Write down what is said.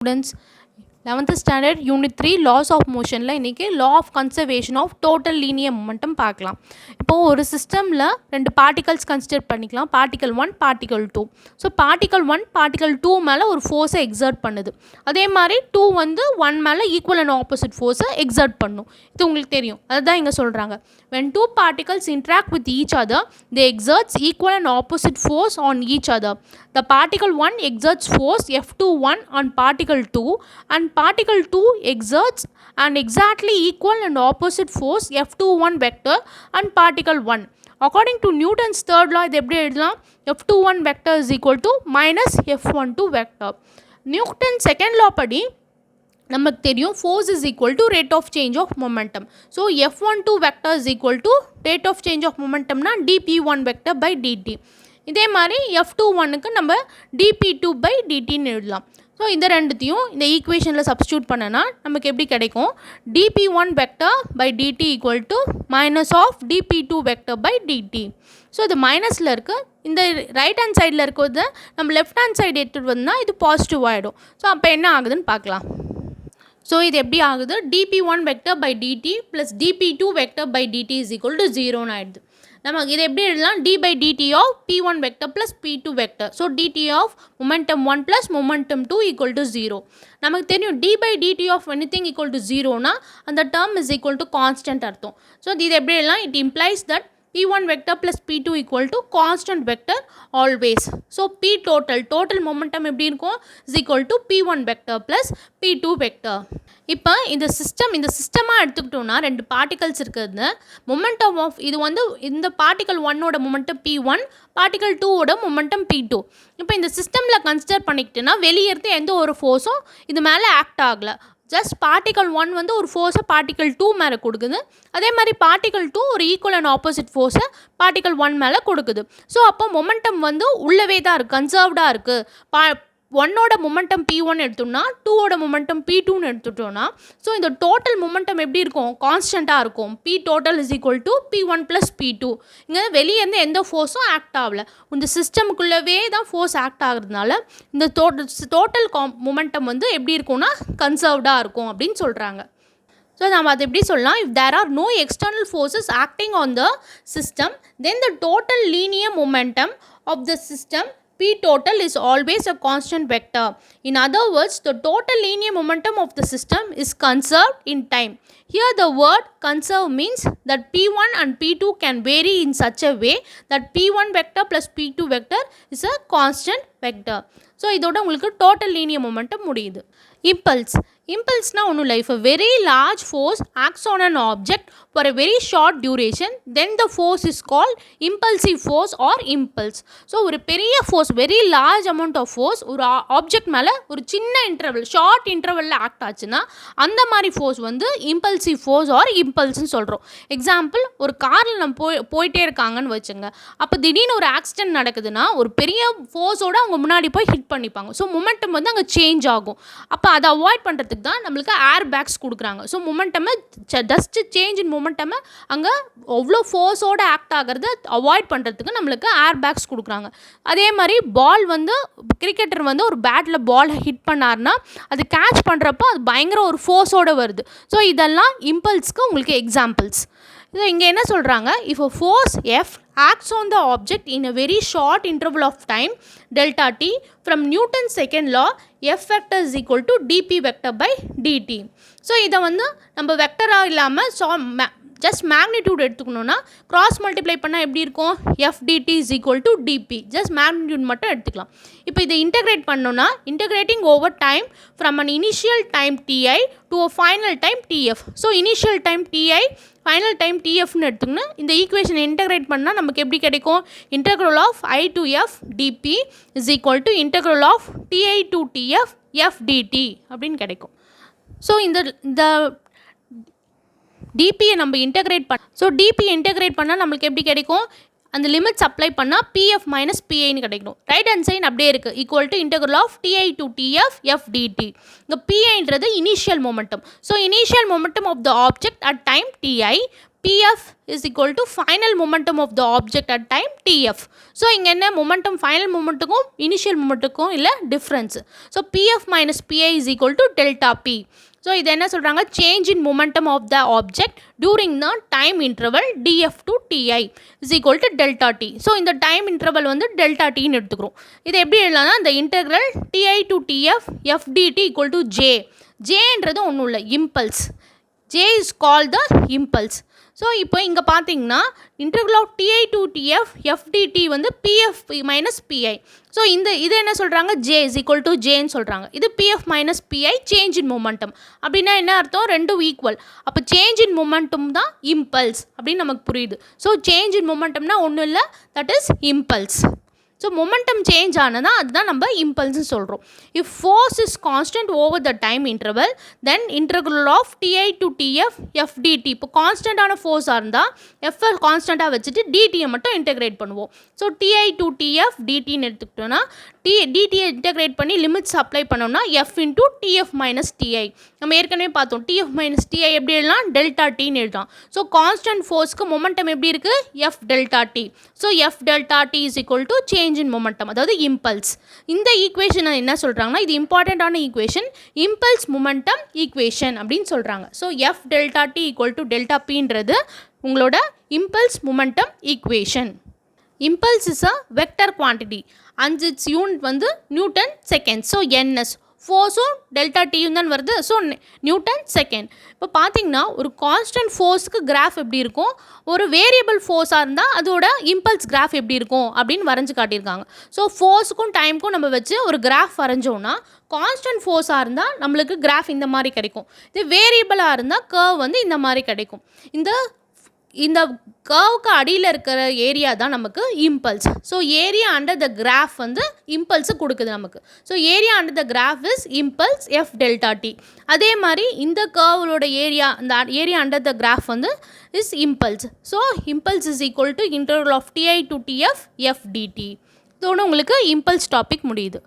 Students, 11th standard unit 3 laws of motionல இன்னைக்கு law of conservation of total linear momentum பார்க்கலாம். இப்போ ஒரு சிஸ்டம்ல ரெண்டு பார்ட்டிகல்ஸ் கன்சிடர் பண்ணிக்கலாம். Particle 1 particle 2. So particle 1 particle 2 மேலே ஒரு ஃபோர்ஸை எக்ஸர்ட் பண்ணுது. அதே மாதிரி 2 வந்து 1 மேலே ஈக்குவல் அண்ட் ஆப்போசிட் ஃபோர்ஸை எக்ஸர்ட் பண்ணும். இது உங்களுக்கு தெரியும். அதுதான் இங்கே சொல்கிறாங்க. when two particles interact with each other they exerts equal and opposite force on each other. The particle 1 exerts force F21 on particle 2 and particle 2 exerts an exactly equal and opposite force F21 vector on particle 1. According to Newton's third law, இது எப்படி எழுதலாம்? F21 vector is equal to minus F12 vector. Newton second law படி நமக்கு தெரியும் force is equal to rate of change of momentum. So F12 vector is equal to rate of change of momentumனா dp1 vector by dt. இதே மாதிரி F21க்கு நம்ம dp2 by dtன்னு எழுதலாம். So இந்த ரெண்டுத்தையும் இந்த ஈக்குவேஷனில் சப்ஸ்டியூட் பண்ணனா நமக்கு எப்படி கிடைக்கும்? dp1 vector by dt equal to minus of dp2 vector by dt. So இது மைனஸில் இருக்குது. இந்த ரைட் ஹேண்ட் சைடில் இருக்கிறது நம்ம லெஃப்ட் ஹேண்ட் சைடு எடுத்துகிட்டு வந்தால் இது பாசிட்டிவ் ஆகிடும். ஸோ அப்போ என்ன ஆகுதுன்னு பார்க்கலாம். ஸோ இது எப்படி ஆகுது? dp1 vector by dt plus dp2 vector by dt is equal to 0ன்னு ஆகிடுது. நமக்கு இது எப்படி எழுதலாம்? d by dt of p1 vector plus p2 vector. So dt of momentum 1 plus momentum 2 equal to 0. நமக்கு தெரியும் d by dt of anything equal to 0னா அந்த term is equal to constant அர்த்தம். So இது எப்படி எழுதலாம்? It implies that p1 vector plus p2 equal to constant vector always. So p total momentum எப்படி இருக்கும்? is equal to p1 vector plus p2 vector. இப்போ இந்த சிஸ்டமாக எடுத்துக்கிட்டோம்னா ரெண்டு பார்ட்டிகல்ஸ் இருக்கிறது மொமெண்டம் ஆஃப் இது வந்து இந்த பார்ட்டிகல் 1ஓட மொமெண்டம் p1 பார்ட்டிகல் 2ஓட மொமெண்டம் p2. இப்போ இந்த சிஸ்டமில் கன்சிடர் பண்ணிக்கிட்டேன்னா வெளியே இருந்து எந்த ஒரு ஃபோர்ஸும் இது மேலே ஆக்ட் ஆகலை. ஜஸ்ட் பார்ட்டிகல் 1 வந்து ஒரு ஃபோர்ஸை பார்ட்டிகல் 2 மேலே கொடுக்குது. அதே மாதிரி பார்ட்டிகல் 2 ஒரு ஈக்குவல் அண்ட் ஆப்போசிட் ஃபோர்ஸை பார்ட்டிகல் 1 மேலே கொடுக்குது. ஸோ அப்போ மொமெண்டம் வந்து உள்ளவே தான் இருக்குது, கன்சர்வ்டாக இருக்குது. 1ஓட மொமெண்டம் p1 எடுத்தோம்னா 2ஓட மொமெண்டம் p2ன்னு எடுத்துட்டோம்னா ஸோ இந்த டோட்டல் மொமெண்டம் எப்படி இருக்கும்? கான்ஸ்டண்ட்டாக இருக்கும். p total is equal to p1 plus p2. இங்கே வெளியே இருந்து எந்த ஃபோர்ஸும் ஆக்ட் ஆகலை. இந்த சிஸ்டமுக்குள்ளவே தான் ஃபோர்ஸ் ஆக்ட் ஆகுறதுனால இந்த டோட்டல் மொமெண்டம் வந்து எப்படி இருக்கும்னா கன்சர்வ்டாக இருக்கும் அப்படின்னு சொல்கிறாங்க. ஸோ நம்ம அது எப்படி சொல்லலாம்? if there are no external forces acting on the system then the total linear momentum of the system p total is always a constant vector. In other words, the total linear momentum of the system is conserved in time. Here the word conserve means that p1 and p2 can vary in such a way that p1 vector plus p2 vector is a constant vector. So இதோட உங்களுக்கு total linear momentum முடியுது. Impulse ஒன்றும் இல்லை. If a very large force acts on an object for a very short duration then the force is called impulsive force or impulse. So ஒரு பெரிய force very large amount of force ஒரு object மேலே ஒரு சின்ன interval short இன்டர்வலில் act ஆச்சுன்னா அந்த மாதிரி force வந்து இம்பல்சிவ் ஃபோர்ஸ் ஆர் இம்பல்ஸ்ன்னு சொல்கிறோம். எக்ஸாம்பிள், ஒரு காரில் நம்ம போயிட்டே இருக்காங்கன்னு வச்சுங்க. அப்போ திடீர்னு ஒரு ஆக்சிடென்ட் நடக்குதுன்னா ஒரு பெரிய ஃபோர்ஸோடு அவங்க முன்னாடி போய் ஹிட் பண்ணிப்பாங்க. ஸோ மொமெண்டம் வந்து அங்கே சேஞ்ச் ஆகும். அப்போ அதை அவாய்ட் பண்ணுறதுக்கு தான் நம்மளுக்கு ஏர் பேக்ஸ் கொடுக்குறாங்க. ஸோ மொமெண்டமை ஜஸ்ட் சேஞ்ச் இன் மொமெண்டமை அங்கே அவ்வளோ ஃபோர்ஸோடு ஆக்ட் ஆகிறத அவாய்ட் பண்ணுறதுக்கு நம்மளுக்கு ஏர் பேக்ஸ் கொடுக்குறாங்க. அதே மாதிரி பால் வந்து கிரிக்கெட்டர் வந்து ஒரு பேட்டில் பால் ஹிட் பண்ணார்னா அது கேட்ச் பண்ணுறப்போ அது பயங்கர ஒரு ஃபோர்ஸோடு வருது. ஸோ இதெல்லாம் இம்பல்ஸ்க்கு உங்களுக்கு எக்ஸாம்பிள்ஸ். இது இங்கே என்ன சொல்கிறாங்க? if a force F acts on the object in a very short interval of time delta t from Newton's second law F vector is equal to dp vector by dt. So இதை வந்து நம்ம வெக்டராக இல்லாமல் just magnitude எடுத்துக்கணுன்னா cross multiply பண்ணால் எப்படி இருக்கும்? f dt is equal to dp. Just magnitude மட்டும் எடுத்துக்கலாம். இப்போ இதை இன்டெகிரேட் பண்ணோன்னா integrating over time from an initial time ti to a final time tf. So initial time ti final time tfன்னு எடுத்துக்கணும். இந்த ஈக்குவேஷனை இன்டெகிரேட் பண்ணால் நமக்கு எப்படி கிடைக்கும்? Integral of i to f dp is equal to integral of ti to tf f dt அப்படின்னு கிடைக்கும். ஸோ இந்த டிபியை நம்ம இன்டெகிரேட் பண்ணால் நம்மளுக்கு எப்படி கிடைக்கும்? அந்த லிமிட்ஸ் அப்ளை பண்ணால் pf மைனஸ் piன்னு கிடைக்கும். ரைட் ஹேண்ட் சைன் அப்படியே இருக்குது. Equal to integral of ti to tf f dt. இங்கே piன்றது initial momentum. So initial momentum of the object at time ti PF is equal to final momentum of the object at time TF. So இங்கே என்ன momentum final momentumக்கும் initial momentumக்கும் இல்லை difference. So PF minus PI is equal to delta P. So இது என்ன சொல்கிறாங்க, change in momentum of the object during the time interval df to ti is equal to delta t. So இந்த time interval வந்து delta tன்னு எடுத்துக்கிறோம். இதை எப்படி எழுதலாம்னா, இந்த integral ti to tf f dt equal to j. jன்றது ஒன்றும் இல்லை, impulse. j is called the impulse. So இப்போ இங்கே பார்த்தீங்கன்னா integral of ti to tf f dt வந்து pf minus pi. ஸோ இது என்ன சொல்கிறாங்க, j is equal to jன்னு சொல்கிறாங்க. இது pf minus pi change in momentum. அப்படின்னா என்ன அர்த்தம், ரெண்டும் ஈக்குவல். அப்போ சேஞ்ச் இன் மொமெண்டம் தான் இம்பல்ஸ் அப்படின்னு நமக்கு புரியுது. ஸோ சேஞ்ச் இன் மொமெண்டம்னா ஒன்றும் இல்லை, that is impulse. So momentum change ஆனதா அதுதான் நம்ம இம்பல்ஸ்னு சொல்கிறோம். If force is constant over the time interval then integral of DI to DF F DT. இப்போ கான்ஸ்டன்டான ஃபோர்ஸாக இருந்தால் எஃப்எல் கான்ஸ்டண்ட்டாக வச்சுட்டு டிடியை மட்டும் இன்டெகிரேட் பண்ணுவோம். ஸோ டிஐ டு டிஎஃப் டிடின்னு எடுத்துக்கிட்டோன்னா டிடியை இன்டெகிரேட் பண்ணி லிமிட்ஸ் அப்ளை பண்ணோம்னா f into tf minus ti. நம்ம ஏற்கனவே பார்த்தோம், டிஎஃப் மைனஸ் டிஐ எப்படி எழுதலாம், டெல்டா டின்னு எழுதலாம். ஸோ கான்ஸ்டன்ட் ஃபோர்ஸ்க்கு மொமெண்டம் எப்படி இருக்குது, F delta D. So F delta D is equal to change in momentum, அதாவது இம்பல்ஸ். இந்த ஈக்குவேஷனை என்ன சொல்கிறாங்கன்னா, இது இம்பார்ட்டண்ட்டான ஈக்குவேஷன், இம்பல்ஸ் மொமெண்டம் ஈக்குவேஷன் அப்படின்னு சொல்கிறாங்க. So F delta T equal to delta பின்றது உங்களோட impulse momentum equation. Impulse is a vector quantity and its unit வந்து நியூட்டன் செகண்ட். ஸோ ns ஃபோர்ஸும் டெல்டா டியும் தான் வருது. So newton second. இப்போ பார்த்தீங்கன்னா ஒரு கான்ஸ்டன்ட் ஃபோர்ஸுக்கு கிராஃப் எப்படி இருக்கும், ஒரு வேரியபிள் ஃபோர்ஸாக இருந்தால் அதோட இம்பல்ஸ் கிராஃப் எப்படி இருக்கும் அப்படின்னு வரைஞ்சி காட்டியிருக்காங்க. ஸோ ஃபோர்ஸுக்கும் டைமுக்கும் நம்ம வச்சு ஒரு கிராஃப் வரைஞ்சோன்னா கான்ஸ்டன்ட் ஃபோர்ஸாக இருந்தால் நம்மளுக்கு கிராஃப் இந்த மாதிரி கிடைக்கும். இது வேரியபிளாக இருந்தால் கர்வ் வந்து இந்த மாதிரி கிடைக்கும். இந்த கர்வுக்கு அடியில் இருக்கிற ஏரியா தான் நமக்கு impulse. So area under the graph வந்து இம்பல்ஸை கொடுக்குது நமக்கு. So area under the graph is impulse f delta t. அதே மாதிரி இந்த கர்வோட ஏரியா, இந்த ஏரியா அண்டர் த கிராஃப் வந்து is impulse. So impulse is equal to interval of DI to DF F dt. இதோட உங்களுக்கு இம்பல்ஸ் டாபிக் முடியுது.